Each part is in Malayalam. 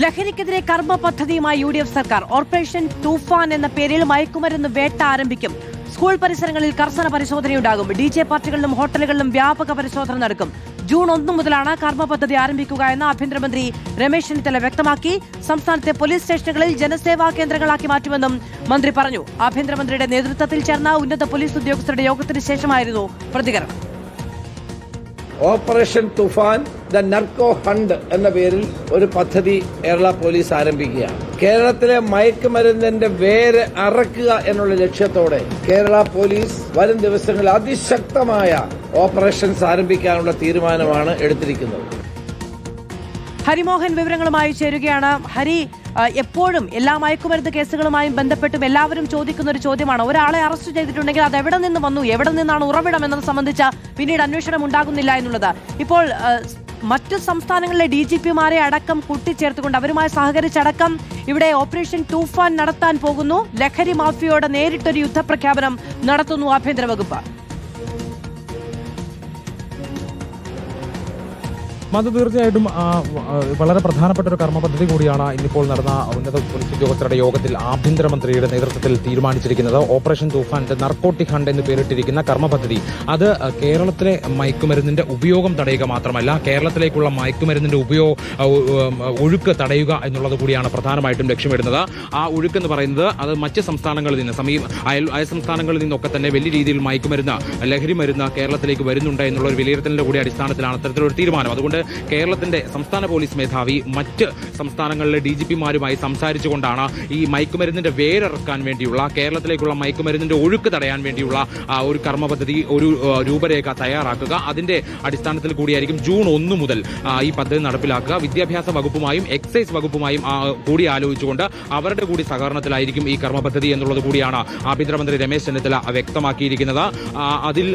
ലഹരിക്കെതിരെ കർമ്മ പദ്ധതിയുമായി UDF സർക്കാർ. ഓപ്പറേഷൻ തൂഫാൻ എന്ന പേരിൽ മയക്കുമരുന്ന് വേട്ട ആരംഭിക്കും. സ്കൂൾ പരിസരങ്ങളിൽ കർശന പരിശോധനയുണ്ടാകും. DJ പാർട്ടികളിലും ഹോട്ടലുകളിലും വ്യാപക പരിശോധന നടക്കും. ജൂൺ 1 മുതലാണ് കർമ്മ പദ്ധതി ആരംഭിക്കുക എന്ന് ആഭ്യന്തരമന്ത്രി രമേശ് ചെന്നിത്തല വ്യക്തമാക്കി. സംസ്ഥാനത്തെ പോലീസ് സ്റ്റേഷനുകളിൽ ജനസേവാ കേന്ദ്രങ്ങളാക്കി മാറ്റുമെന്നും മന്ത്രി പറഞ്ഞു. ആഭ്യന്തരമന്ത്രിയുടെ നേതൃത്വത്തിൽ ചേർന്ന ഉന്നത പോലീസ് ഉദ്യോഗസ്ഥരുടെ യോഗത്തിന് ശേഷമായിരുന്നു പ്രതികരണം. Operation Toofan the narco hunt എന്ന പേരിൽ ഒരു പദ്ധതി കേരള പോലീസ് ആരംഭിക്കുകയാണ്. കേരളത്തിലെ മയക്കുമരുന്നിന്റെ വേര് അറക്കുക എന്നുള്ള ലക്ഷ്യത്തോടെ കേരള പോലീസ് വരും ദിവസങ്ങളിൽ അതിശക്തമായ ഓപ്പറേഷൻസ് ആരംഭിക്കാനുള്ള തീരുമാനമാണ് എടുത്തിരിക്കുന്നത്. ഹരിമോഹൻ വിവരങ്ങളുമായി ചേരുകയാണ്. ഹരി, എപ്പോഴും എല്ലാ മയക്കുമരുന്ന് കേസുകളുമായും ബന്ധപ്പെട്ടും എല്ലാവരും ചോദിക്കുന്ന ഒരു ചോദ്യമാണ്, ഒരാളെ അറസ്റ്റ് ചെയ്തിട്ടുണ്ടെങ്കിൽ അത് എവിടെ നിന്ന് വന്നു, എവിടെ നിന്നാണ് ഉറവിടം എന്നത് സംബന്ധിച്ച പിന്നീട് അന്വേഷണം ഉണ്ടാകുന്നില്ല എന്നുള്ളത്. ഇപ്പോൾ മറ്റു സംസ്ഥാനങ്ങളിലെ DGPമാരെ അടക്കം കൂട്ടിച്ചേർത്തുകൊണ്ട് അവരുമായി സഹകരിച്ചടക്കം ഇവിടെ ഓപ്പറേഷൻ തൂഫാൻ നടത്താൻ പോകുന്നു. ലഹരി മാഫിയയോട് നേരിട്ടൊരു യുദ്ധപ്രഖ്യാപനം നടത്തുന്നു ആഭ്യന്തര വകുപ്പ്. അത് തീർച്ചയായിട്ടും വളരെ പ്രധാനപ്പെട്ട ഒരു കർമ്മ പദ്ധതി കൂടിയാണ് ഇന്നിപ്പോൾ നടന്ന ഉന്നത പോലീസ് ഉദ്യോഗസ്ഥരുടെ യോഗത്തിൽ ആഭ്യന്തരമന്ത്രിയുടെ നേതൃത്വത്തിൽ തീരുമാനിച്ചിരിക്കുന്നത്. ഓപ്പറേഷൻ തൂഫാൻ നാർക്കോട്ടിക് ഹണ്ട് എന്ന് പേരിട്ടിരിക്കുന്ന കർമ്മ പദ്ധതി അത് കേരളത്തിലെ മയക്കുമരുന്നിന്റെ ഉപയോഗം തടയുക മാത്രമല്ല, കേരളത്തിലേക്കുള്ള മയക്കുമരുന്നിന്റെ ഒഴുക്ക് തടയുക എന്നുള്ളത് കൂടിയാണ് പ്രധാനമായിട്ടും ലക്ഷ്യമിടുന്നത്. ആ ഒഴുക്കെന്ന് പറയുന്നത് അത് മറ്റ് സംസ്ഥാനങ്ങളിൽ നിന്ന് അയൽ സംസ്ഥാനങ്ങളിൽ നിന്നൊക്കെ തന്നെ വലിയ രീതിയിൽ മയക്കുമരുന്ന്, ലഹരി മരുന്ന് കേരളത്തിലേക്ക് വരുന്നുണ്ട് എന്നുള്ള ഒരു വിലയിരുത്തലിന്റെ കൂടി അടിസ്ഥാനത്തിലാണ് അത്തരത്തിലൊരു തീരുമാനം. അതുകൊണ്ട് കേരളത്തിന്റെ സംസ്ഥാന പോലീസ് മേധാവി മറ്റ് സംസ്ഥാനങ്ങളിലെ DGPമാരുമായി സംസാരിച്ചുകൊണ്ടാണ് ഈ മയക്കുമരുന്നിന്റെ വേരിറക്കാൻ വേണ്ടിയുള്ള, കേരളത്തിലേക്കുള്ള മയക്കുമരുന്നിന്റെ ഒഴുക്ക് തടയാൻ വേണ്ടിയുള്ള ഒരു കർമ്മ പദ്ധതി, ഒരു രൂപരേഖ തയ്യാറാക്കുക. അതിന്റെ അടിസ്ഥാനത്തിൽ കൂടിയായിരിക്കും ജൂൺ 1 മുതൽ ഈ പദ്ധതി നടപ്പിലാക്കുക. വിദ്യാഭ്യാസ വകുപ്പുമായും എക്സൈസ് വകുപ്പുമായും കൂടി ആലോചിച്ചുകൊണ്ട് അവരുടെ കൂടി സഹകരണത്തിലായിരിക്കും ഈ കർമ്മ പദ്ധതി എന്നുള്ളത് കൂടിയാണ് ആഭ്യന്തരമന്ത്രി രമേശ് ചെന്നിത്തല വ്യക്തമാക്കിയിരിക്കുന്നത്. അതിൽ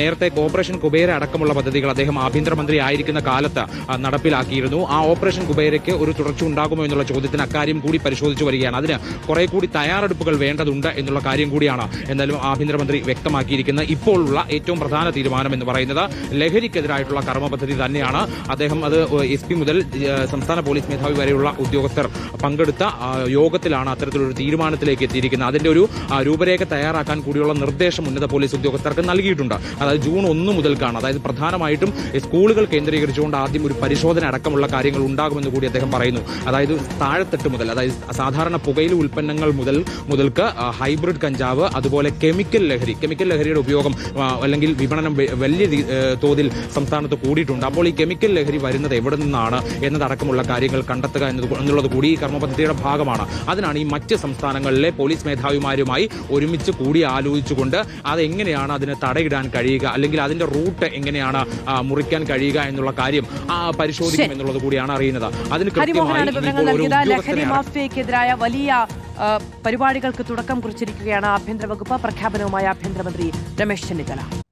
നേരത്തെ ഓപ്പറേഷൻ കുബേര അടക്കമുള്ള പദ്ധതികൾ അദ്ദേഹം ആഭ്യന്തരമന്ത്രി ആയിരിക്കുന്ന കാലത്ത് നടപ്പിലാക്കിയിരുന്നു. ആ ഓപ്പറേഷൻ കുബേരയ്ക്ക് ഒരു തുടർച്ച ഉണ്ടാകുമോ എന്നുള്ള ചോദ്യത്തിന് അക്കാര്യം കൂടി പരിശോധിച്ചു വരികയാണ്. അതിന് കുറെ കൂടി തയ്യാറെടുപ്പുകൾ വേണ്ടതുണ്ട് എന്നുള്ള കാര്യം കൂടിയാണ് എന്തായാലും ആഭ്യന്തരമന്ത്രി വ്യക്തമാക്കിയിരിക്കുന്നത്. ഇപ്പോഴുള്ള ഏറ്റവും പ്രധാന തീരുമാനം എന്ന് പറയുന്നത് ലഹരിക്കെതിരായിട്ടുള്ള കർമ്മ പദ്ധതി തന്നെയാണ്. അദ്ദേഹം അത് SP മുതൽ സംസ്ഥാന പോലീസ് മേധാവി വരെയുള്ള ഉദ്യോഗസ്ഥർ പങ്കെടുത്ത യോഗത്തിലാണ് അത്തരത്തിലൊരു തീരുമാനത്തിലേക്ക് എത്തിയിരിക്കുന്നത്. അതിന്റെ ഒരു രൂപരേഖ തയ്യാറാക്കാൻ കൂടിയുള്ള നിർദ്ദേശം ഉന്നത പോലീസ് ഉദ്യോഗസ്ഥർക്ക് നൽകിയിട്ടുണ്ട്. അതായത് ജൂൺ 1 മുതൽക്കാണ്, അതായത് പ്രധാനമായിട്ടും സ്കൂളുകൾ കേന്ദ്രീകരിച്ചുകൊണ്ട് ആദ്യം ഒരു പരിശോധന അടക്കമുള്ള കാര്യങ്ങൾ ഉണ്ടാകുമെന്ന് കൂടി അദ്ദേഹം പറയുന്നു. അതായത് താഴെത്തട്ട് മുതൽ, അതായത് സാധാരണ പുകയില ഉൽപ്പന്നങ്ങൾ മുതൽക്ക് ഹൈബ്രിഡ് കഞ്ചാവ്, അതുപോലെ കെമിക്കൽ ലഹരിയുടെ ഉപയോഗം അല്ലെങ്കിൽ വിപണനം വലിയ തോതിൽ സംസ്ഥാനത്ത് കൂടിയിട്ടുണ്ട്. അപ്പോൾ ഈ കെമിക്കൽ ലഹരി വരുന്നത് എവിടെ നിന്നാണ് എന്നതടക്കമുള്ള കാര്യങ്ങൾ കണ്ടെത്തുക എന്നുള്ളത് കൂടി ഈ കർമ്മ പദ്ധതിയുടെ ഭാഗമാണ്. അതിനാണ് ഈ മറ്റ് സംസ്ഥാനങ്ങളിലെ പോലീസ് മേധാവിമാരുമായി ഒരുമിച്ച് കൂടി ആലോചിച്ചുകൊണ്ട് അതെങ്ങനെയാണ് അതിന് തടയിടാൻ കഴിയുക, അല്ലെങ്കിൽ അതിന്റെ റൂട്ട് എങ്ങനെയാണ് മുറിക്കാൻ കഴിയുക എന്നുള്ള കാര്യം പരിശോധിക്കും എന്നുള്ളത് കൂടിയാണ് അറിയുന്നത്. അതിന് ലഹരി മാഫിയക്കെതിരായ വലിയ പരിപാടികൾക്ക് തുടക്കം കുറിച്ചിരിക്കുകയാണ് ആഭ്യന്തര വകുപ്പ്. പ്രഖ്യാപനവുമായി ആഭ്യന്തരമന്ത്രി രമേശ് ചെന്നിത്തല.